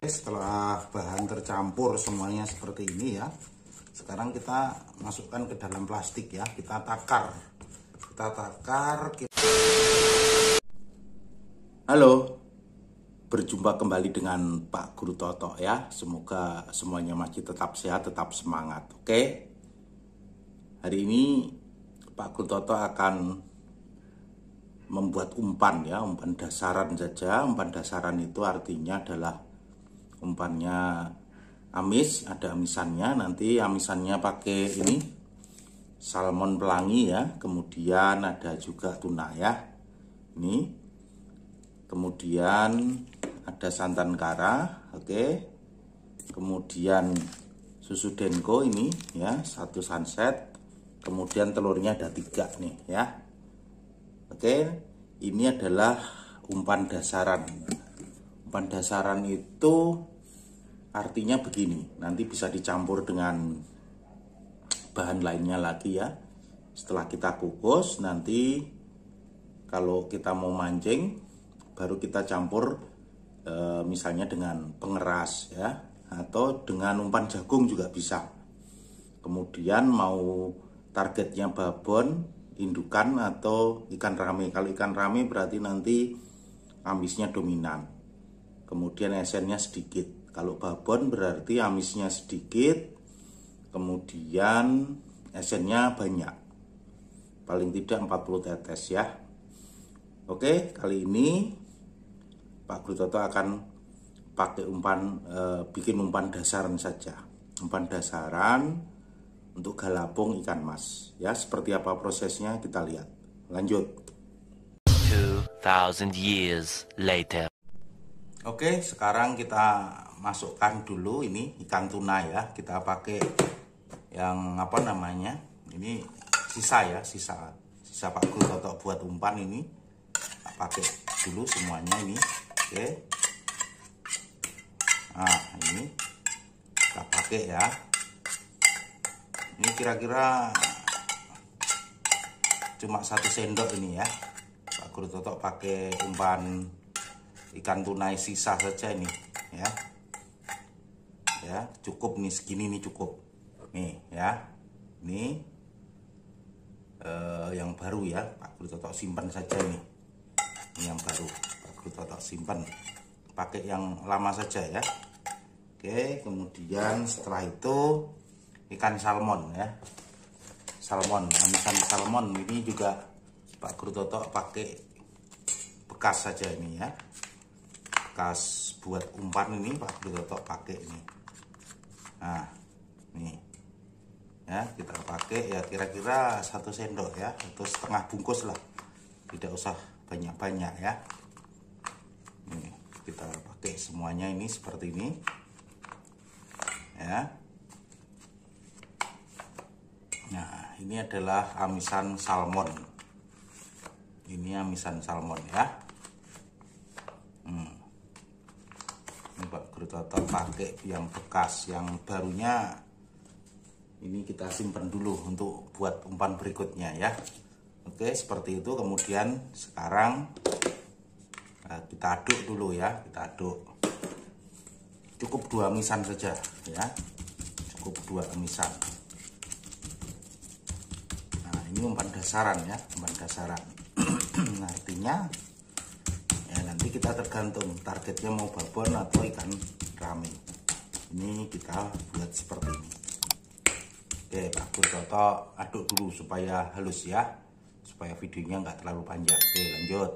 Setelah bahan tercampur semuanya seperti ini ya, sekarang kita masukkan ke dalam plastik ya, kita takar. Halo, berjumpa kembali dengan Pak Guru Toto ya. Semoga semuanya masih tetap sehat, tetap semangat. Oke, hari ini Pak Guru Toto akan membuat umpan ya, umpan dasaran saja. Umpan dasaran itu artinya adalah umpannya amis, ada amisannya. Nanti amisannya pakai ini salmon pelangi ya, kemudian ada juga tuna ya. Ini kemudian ada santan kara, oke. Kemudian susu denko ini ya, 1 sunset. Kemudian telurnya ada 3 nih ya. Oke, ini adalah umpan dasaran. Umpan dasaran itu artinya begini, nanti bisa dicampur dengan bahan lainnya lagi ya. Setelah kita kukus, nanti kalau kita mau mancing, baru kita campur misalnya dengan pengeras ya, atau dengan umpan jagung juga bisa. Kemudian mau targetnya babon, indukan atau ikan rame. Kalau ikan rame berarti nanti amisnya dominan, kemudian esennya sedikit. Kalau babon berarti amisnya sedikit, kemudian esennya banyak, paling tidak 40 tetes ya. Oke, kali ini Pak Guru Toto akan pakai umpan, bikin umpan dasaran saja. Umpan dasaran untuk galapung ikan mas ya. Seperti apa prosesnya kita lihat. Lanjut. 2000 years later. Oke, sekarang kita masukkan dulu ini ikan tuna ya. Kita pakai yang apa namanya, ini sisa ya, sisa Pak Guru Toto buat umpan ini. Kita pakai dulu semuanya ini. Oke, nah ini kita pakai ya. Ini kira-kira cuma 1 sendok ini ya. Pak Guru Toto pakai umpan ikan tunai sisa saja ini ya. Ya, cukup nih, segini nih cukup. Nih ya. Ini yang baru ya, Pak Guru Toto simpan saja nih. Ini yang baru, Pak Guru Toto simpan. Pakai yang lama saja ya. Oke, kemudian setelah itu ikan salmon ya, salmon, amisan salmon ini juga Pak Guru Toto pakai bekas saja ini ya, bekas buat umpan ini Pak Guru Toto pakai ini. Nah nih ya, kita pakai ya kira-kira 1 sendok ya, atau setengah bungkus lah, tidak usah banyak-banyak ya. Nih, kita pakai semuanya ini seperti ini ya. Nah, ini adalah amisan salmon. Ini amisan salmon ya. Ini Pak Guru Toto pakai yang bekas, yang barunya ini kita simpan dulu untuk buat umpan berikutnya ya. Oke, seperti itu. Kemudian sekarang kita aduk dulu ya, kita aduk. Cukup 2 amisan saja ya. Cukup 2 amisan. Ini umpan dasaran ya, umpan dasaran. Artinya ya nanti kita tergantung targetnya mau babon atau ikan rame. Ini kita buat seperti ini. Oke, Pak Guru Toto aduk dulu supaya halus ya, supaya videonya nggak terlalu panjang. Oke, lanjut.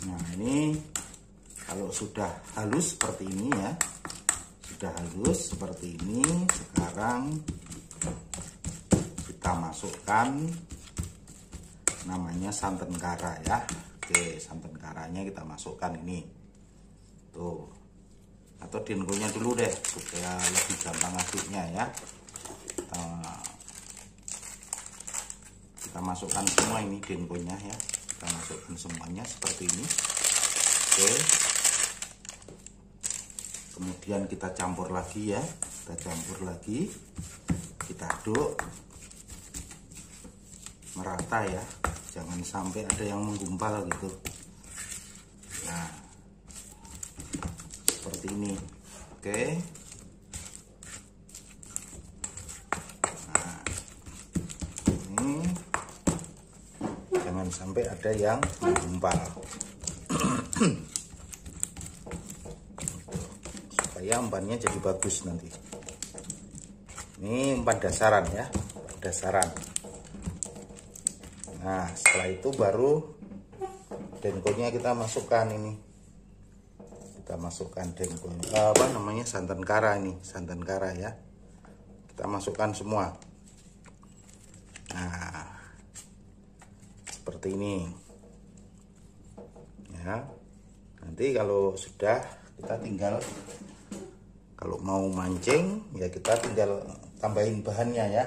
Nah, ini kalau sudah halus seperti ini ya, sudah halus seperti ini, sekarang kita masukkan namanya santan kara ya. Oke, santan karanya kita masukkan ini tuh, atau dengonya dulu deh supaya lebih gampang aduknya ya. Kita masukkan semua ini dengonya ya, kita masukkan semuanya seperti ini. Oke, kemudian kita campur lagi ya, kita campur lagi, kita aduk merata ya, jangan sampai ada yang menggumpal gitu. Nah, seperti ini. Oke. Nah, ini jangan sampai ada yang menggumpal. Supaya umpannya jadi bagus nanti. Ini umpan dasaran ya, dasaran. Nah, setelah itu baru denkonya kita masukkan ini. Kita masukkan denko, apa namanya, santan kara ini, santan kara ya. Kita masukkan semua. Nah, seperti ini. Ya. Nanti kalau sudah, kita tinggal, kalau mau mancing ya kita tinggal tambahin bahannya ya.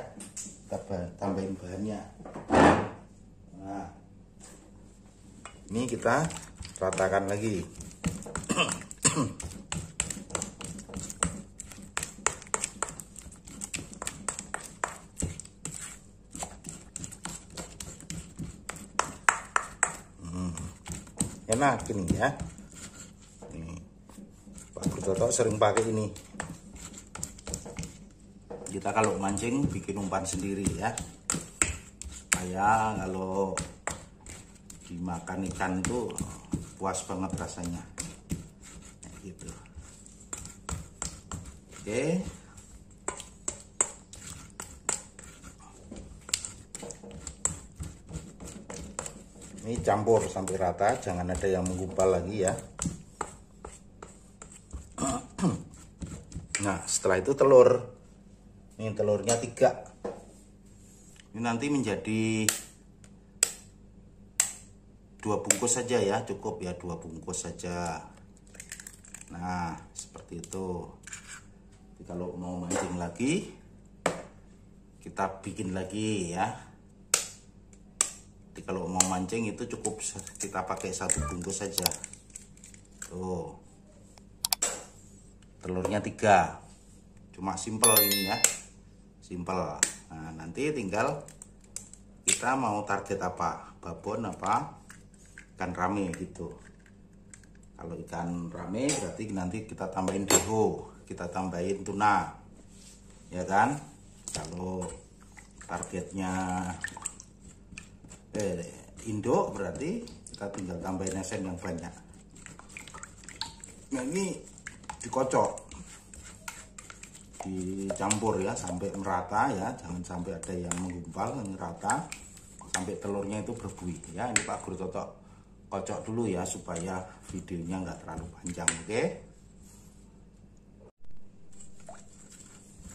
Kita tambahin bahannya. Nah, ini kita ratakan lagi. Enak ini ya. Ini Pak Broto sering pakai ini. Kita kalau mancing bikin umpan sendiri ya, supaya kalau dimakan ikan itu puas banget rasanya. Nah, gitu. Oke. Ini campur sampai rata, jangan ada yang menggumpal lagi ya. Nah, setelah itu telur. Ini telurnya 3. Ini nanti menjadi 2 bungkus saja ya, cukup ya 2 bungkus saja. Nah, seperti itu. Jadi kalau mau mancing lagi, kita bikin lagi ya. Jadi kalau mau mancing itu cukup kita pakai 1 bungkus saja. Tuh, telurnya 3. Cuma simple ini ya, simple. Nah, nanti tinggal kita mau target apa, babon apa ikan rame gitu. Kalau ikan rame berarti nanti kita tambahin deho, kita tambahin tuna ya kan. Kalau targetnya induk berarti kita tinggal tambahin esen yang banyak. Nah, ini dikocok, dicampur ya sampai merata ya, jangan sampai ada yang menggumpal. Ini rata sampai telurnya itu berbuih ya. Ini Pak Guru Toto kocok dulu ya supaya videonya nggak terlalu panjang.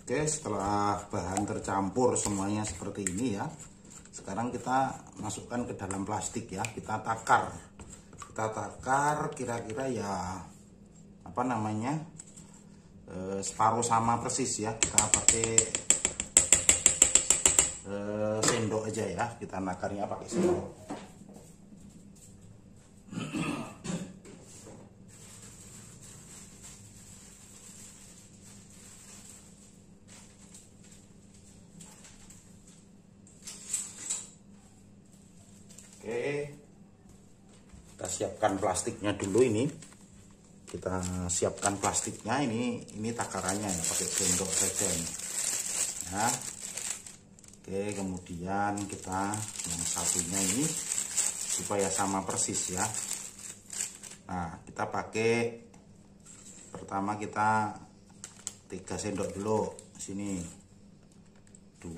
Oke, setelah bahan tercampur semuanya seperti ini ya, sekarang kita masukkan ke dalam plastik ya. Kita takar kira-kira ya, apa namanya, separuh sama persis ya. Kita pakai sendok aja ya, kita nakarnya pakai sendok. Oke, kita siapkan plastiknya dulu. Ini kita siapkan plastiknya, ini takarannya ya, pakai sendok saja ini ya. Oke, kemudian kita yang satunya ini supaya sama persis ya. Nah, kita pakai, pertama kita 3 sendok dulu sini, 2,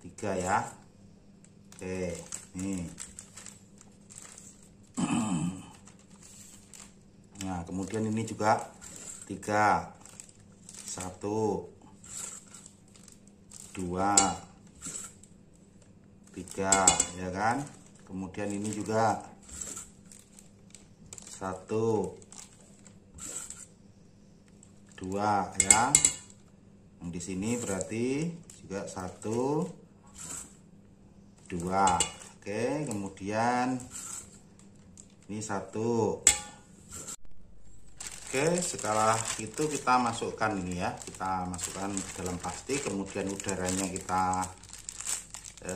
3 ya. Oke, nih. Nah, kemudian ini juga 3, 1, 2, 3 ya kan. Kemudian ini juga 1, 2 ya. Yang di sini berarti juga 1, 2. Oke, kemudian ini 1. Oke, setelah itu kita masukkan ini ya, kita masukkan dalam plastik, kemudian udaranya kita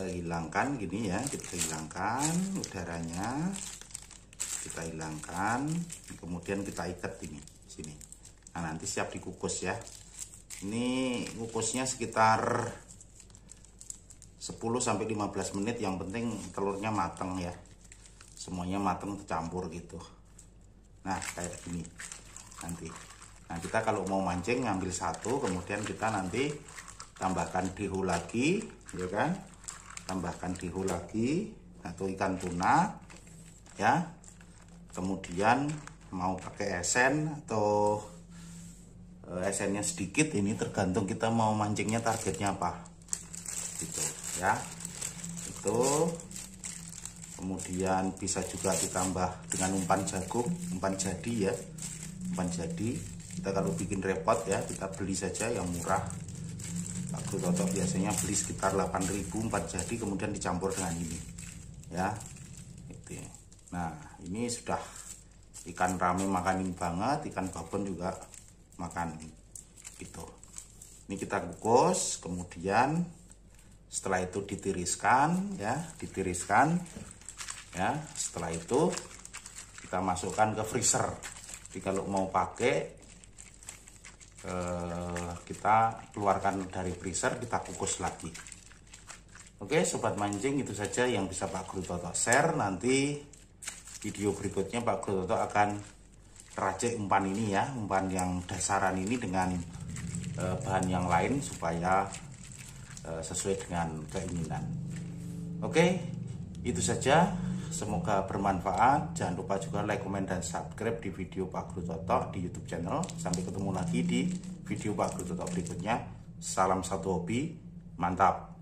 hilangkan gini ya, kita hilangkan udaranya. kita hilangkan, kemudian kita ikat ini sini. Nah, nanti siap dikukus ya. Ini kukusnya sekitar 10-15 menit, yang penting telurnya matang ya. Semuanya matang tercampur gitu. Nah, kayak gini nanti. Nah, kita kalau mau mancing ngambil satu, kemudian kita nanti tambahkan dehu lagi, ya kan? Tambahkan dehu lagi atau ikan tuna ya. Kemudian mau pakai esen atau esennya sedikit, ini tergantung kita mau mancingnya targetnya apa gitu ya. Itu kemudian bisa juga ditambah dengan umpan jagung, umpan jadi ya, umpan jadi. Kita kalau bikin repot ya, kita beli saja yang murah. Pak Guru Toto biasanya beli sekitar 8.000 umpan jadi, kemudian dicampur dengan ini ya gitu. Nah, ini sudah ikan rame makanin banget, ikan babon juga makan gitu. Ini kita kukus, kemudian setelah itu ditiriskan ya, ditiriskan ya. Setelah itu kita masukkan ke freezer. Jadi kalau mau pakai kita keluarkan dari freezer, kita kukus lagi. Oke sobat mancing, itu saja yang bisa Pak Guru Toto share. Nanti video berikutnya Pak Guru Toto akan racik umpan ini ya, umpan yang dasaran ini dengan bahan yang lain supaya sesuai dengan keinginan. Oke, itu saja. Semoga bermanfaat. Jangan lupa juga like, komen, dan subscribe di video Pak Guru Toto di YouTube channel. Sampai ketemu lagi di video Pak Guru Toto berikutnya. Salam satu hobi, mantap.